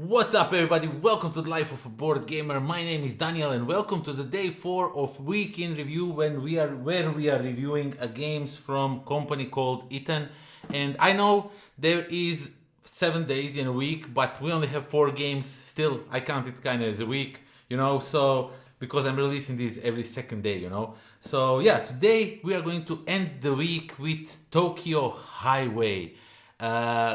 What's up, everybody? Welcome to the Life of a Board Gamer. My name is Daniel, and welcome to the day 4 of Week in Review, where we are reviewing games from company called Eton. And I know there is 7 days in a week, but we only have 4 games. Still, I count it kind of as a week, So because I'm releasing these every second day, So yeah, today we are going to end the week with Tokyo Highway.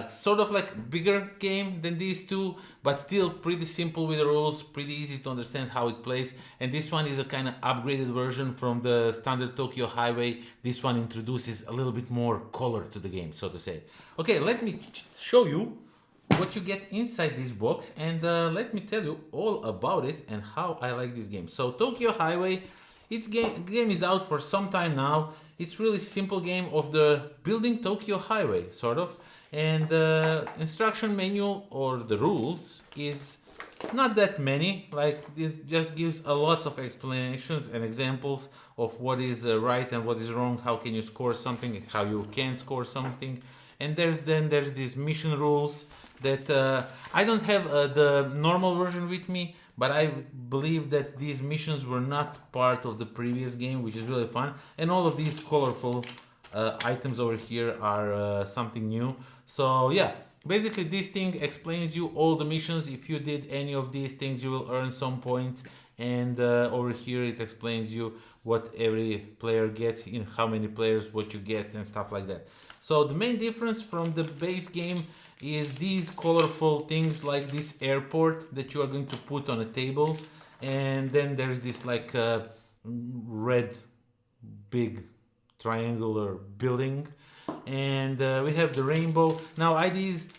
Sort of like bigger game than these two, but still pretty simple with the rules, pretty easy to understand how it plays. And this one is a kind of upgraded version from the standard Tokyo Highway. This one introduces a little bit more color to the game, so to say. Okay, let me show you what you get inside this box, and let me tell you all about it and how I like this game. So Tokyo Highway, game is out for some time now. It's really simple game of the building Tokyo Highway, sort of. And the instruction manual or the rules is not that many. Like, it just gives a lot of explanations and examples of what is right and what is wrong, how can you score something and how you can score something. And there's these mission rules that I don't have the normal version with me, but I believe that these missions were not part of the previous game, which is really fun. And all of these colorful items over here are something new. So yeah, basically this thing explains you all the missions. If you did any of these things, you will earn some points. And over here it explains you what every player gets, in how many players, what you get and stuff like that. So the main difference from the base game is these colorful things, like this airport that you are going to put on a table. And then there's this like red big triangular building, and we have the rainbow. Now I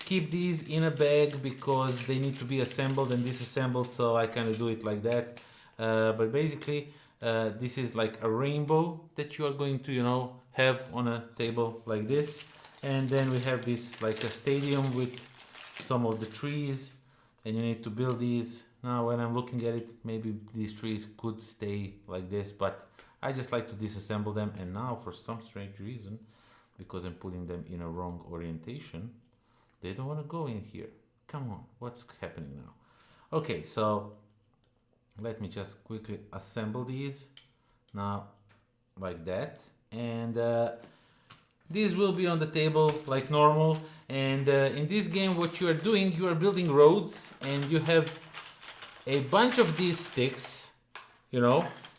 keep these in a bag because they need to be assembled and disassembled, so I kind of do it like that. But basically this is like a rainbow that you are going to have on a table like this. And then we have this like a stadium with some of the trees, and you need to build these. Now when I'm looking at it, maybe these trees could stay like this, but I just like to disassemble them. And now for some strange reason, because I'm putting them in a wrong orientation, they don't want to go in here. Come on, what's happening now? Okay, so let me just quickly assemble these now like that. And these will be on the table like normal. And in this game, what you are doing, you are building roads, and you have a bunch of these sticks,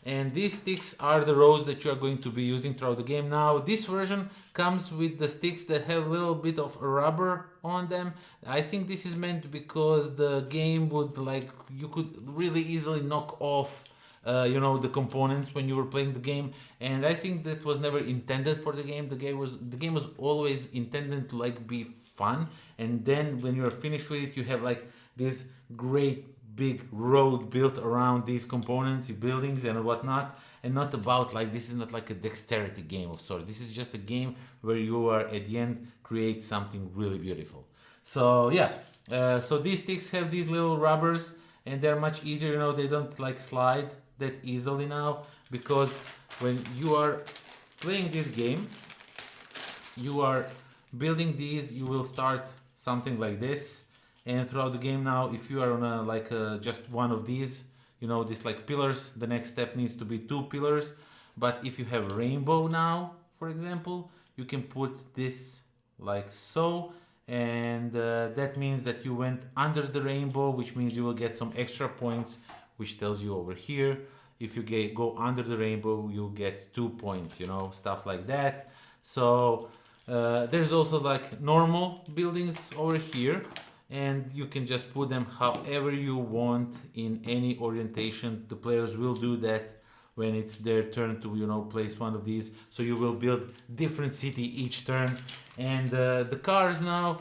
and these sticks are the roads that you are going to be using throughout the game. Now this version comes with the sticks that have a little bit of rubber on them. I think this is meant because the game would, like, you could really easily knock off the components when you were playing the game. And I think that was never intended for the game. The game was always intended to like be fun, and then when you're finished with it, you have like this great big road built around these components, buildings and whatnot. And not about, like, this is not like a dexterity game of sorts. This is just a game where you are at the end create something really beautiful. So yeah, so these sticks have these little rubbers, and they're much easier. They don't like slide that easily now, because when you are playing this game, you are building these. You will start something like this. And throughout the game now, if you are on just one of these, this like pillars, the next step needs to be 2 pillars. But if you have rainbow now, for example, you can put this like so. And that means that you went under the rainbow, which means you will get some extra points, which tells you over here. If you go under the rainbow, you get 2 points, stuff like that. So there's also like normal buildings over here. And you can just put them however you want in any orientation. The players will do that when it's their turn to place one of these. So you will build different city each turn. And the cars now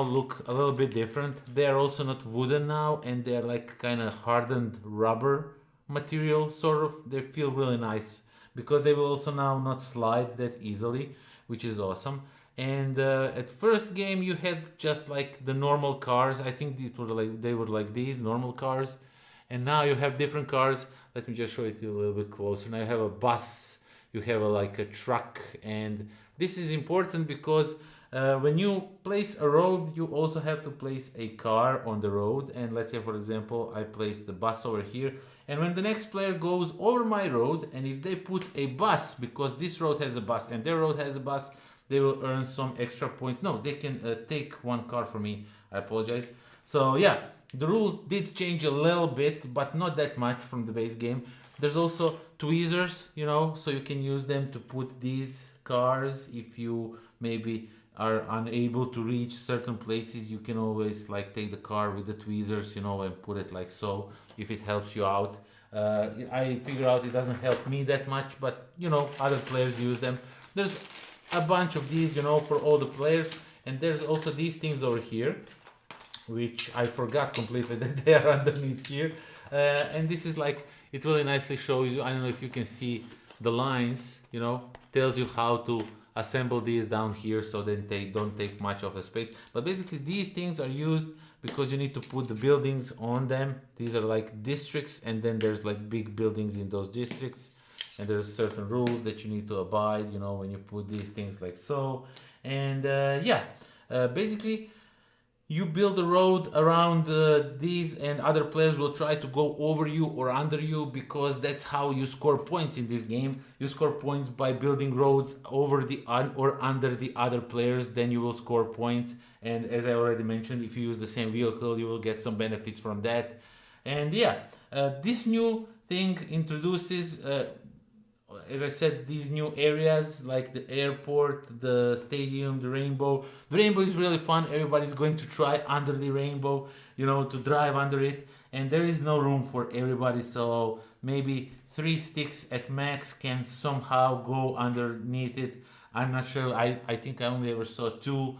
look a little bit different. They are also not wooden now, and they're like kind of hardened rubber material, sort of. They feel really nice because they will also now not slide that easily, which is awesome. And at first game you had just like the normal cars. I think they were like these normal cars, and now you have different cars. Let me just show it to you a little bit closer. Now you have a bus, you have like a truck. And this is important because when you place a road, you also have to place a car on the road. And let's say, for example, I place the bus over here, and when the next player goes over my road, and if they put a bus, because this road has a bus and their road has a bus, they will earn some extra points. No, they can take one car from me. I apologize. So yeah, the rules did change a little bit, but not that much from the base game. There's also tweezers, you know, so you can use them to put these cars. If you maybe are unable to reach certain places, you can always like take the car with the tweezers, you know, and put it like so, if it helps you out. I figure out it doesn't help me that much, but you know, other players use them. There's a bunch of these, you know, for all the players. And there's also these things over here, which I forgot completely that they are underneath here. And this is like, it really nicely shows you, I don't know if you can see the lines, you know, tells you how to assemble these down here so that they don't take much of a space. But basically these things are used because you need to put the buildings on them. These are like districts, and then there's like big buildings in those districts. And there's certain rules that you need to abide, you know, when you put these things like so. And basically you build a road around these, and other players will try to go over you or under you, because that's how you score points in this game. You score points by building roads over the or under the other players, then you will score points. And as I already mentioned, if you use the same vehicle, you will get some benefits from that. And this new thing introduces as I said, these new areas like the airport, the stadium, the rainbow. The rainbow is really fun. Everybody's going to try under the rainbow, you know, to drive under it. And there is no room for everybody. So maybe 3 sticks at max can somehow go underneath it. I'm not sure. I think I only ever saw 2.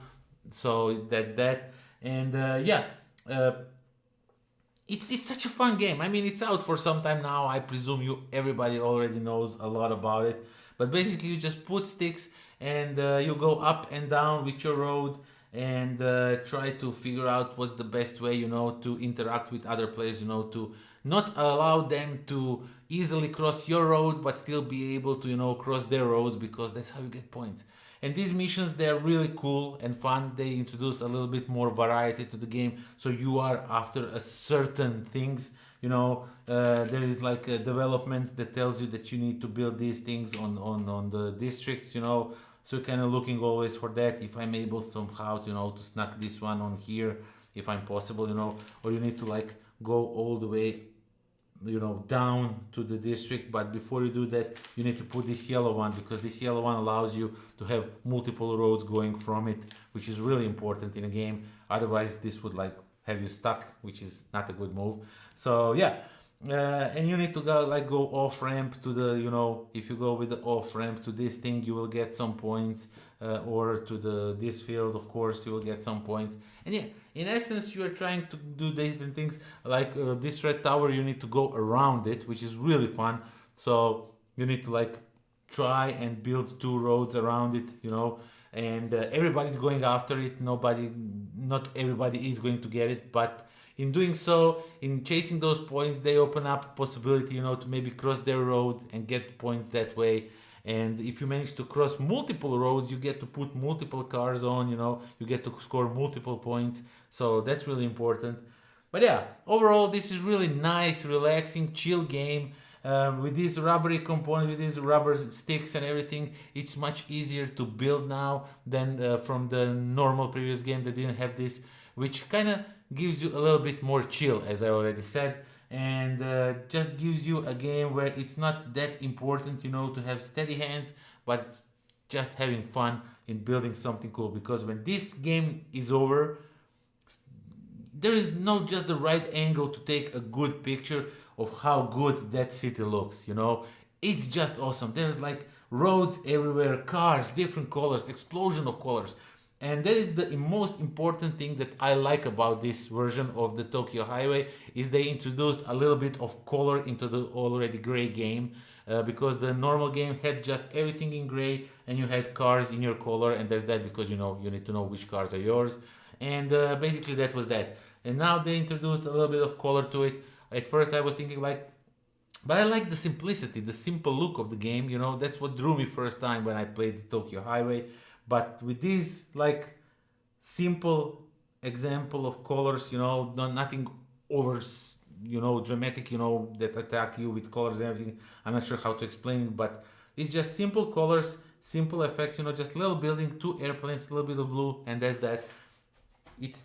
So that's that. And it's such a fun game. I mean, it's out for some time now. I presume everybody already knows a lot about it. But basically, you just put sticks and you go up and down with your road, and try to figure out what's the best way, you know, to interact with other players, you know, to not allow them to easily cross your road, but still be able to, you know, cross their roads, because that's how you get points. And these missions, they're really cool and fun. They introduce a little bit more variety to the game. So you are after a certain things, you know, there is like a development that tells you that you need to build these things on the districts, you know. So kind of looking always for that. If I'm able somehow, you know, to snack this one on here, if I'm possible, you know, or you need to like go all the way, you know, down to the district. But before you do that, you need to put this yellow one, because this yellow one allows you to have multiple roads going from it, which is really important in a game. Otherwise this would like have you stuck, which is not a good move. So and you need to go off ramp to the, you know, if you go with the off ramp to this thing, you will get some points, or to this field, of course, you will get some points. And in essence, you are trying to do different things. Like this red tower, you need to go around it, which is really fun. So you need to like try and build 2 roads around it, you know, and everybody's going after it. Not everybody is going to get it, but in doing so, in chasing those points, they open up a possibility, you know, to maybe cross their road and get points that way. And if you manage to cross multiple roads, you get to put multiple cars on, you know, you get to score multiple points. So that's really important. But yeah, overall, this is really nice, relaxing, chill game. With these rubbery components, with these rubber sticks and everything, it's much easier to build now than from the normal previous game that didn't have this, which kind of gives you a little bit more chill, as I already said, and just gives you a game where it's not that important, you know, to have steady hands, but just having fun in building something cool. Because when this game is over, there is no just the right angle to take a good picture of how good that city looks, you know. It's just awesome. There's like roads everywhere, cars, different colors, explosion of colors. And that is the most important thing that I like about this version of the Tokyo Highway, is they introduced a little bit of color into the already gray game, because the normal game had just everything in gray, and you had cars in your color, and that's that, because, you know, you need to know which cars are yours. And basically that was that. And now they introduced a little bit of color to it. At first I was thinking like, But I like the simplicity, the simple look of the game. You know, that's what drew me first time when I played the Tokyo Highway. But with these like simple example of colors, you know, nothing over, you know, dramatic, you know, that attack you with colors and everything. I'm not sure how to explain it, but it's just simple colors, simple effects, you know, just little building, two airplanes, a little bit of blue, and that's that. It's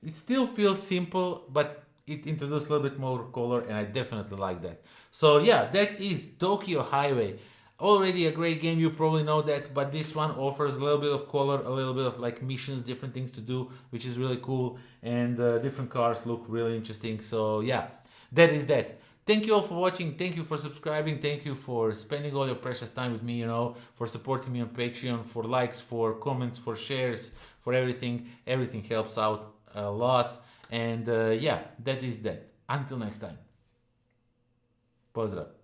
it still feels simple, but it introduced a little bit more color, and I definitely like that. So yeah, that is Tokyo Highway. Already a great game, you probably know that, but this one offers a little bit of color, a little bit of like missions, different things to do, which is really cool, and different cars look really interesting. So yeah, that is that. Thank you all for watching. Thank you for subscribing. Thank you for spending all your precious time with me, you know, for supporting me on Patreon, for likes, for comments, for shares, for everything. Everything helps out a lot. And yeah, that is that. Until next time. Pozdrav.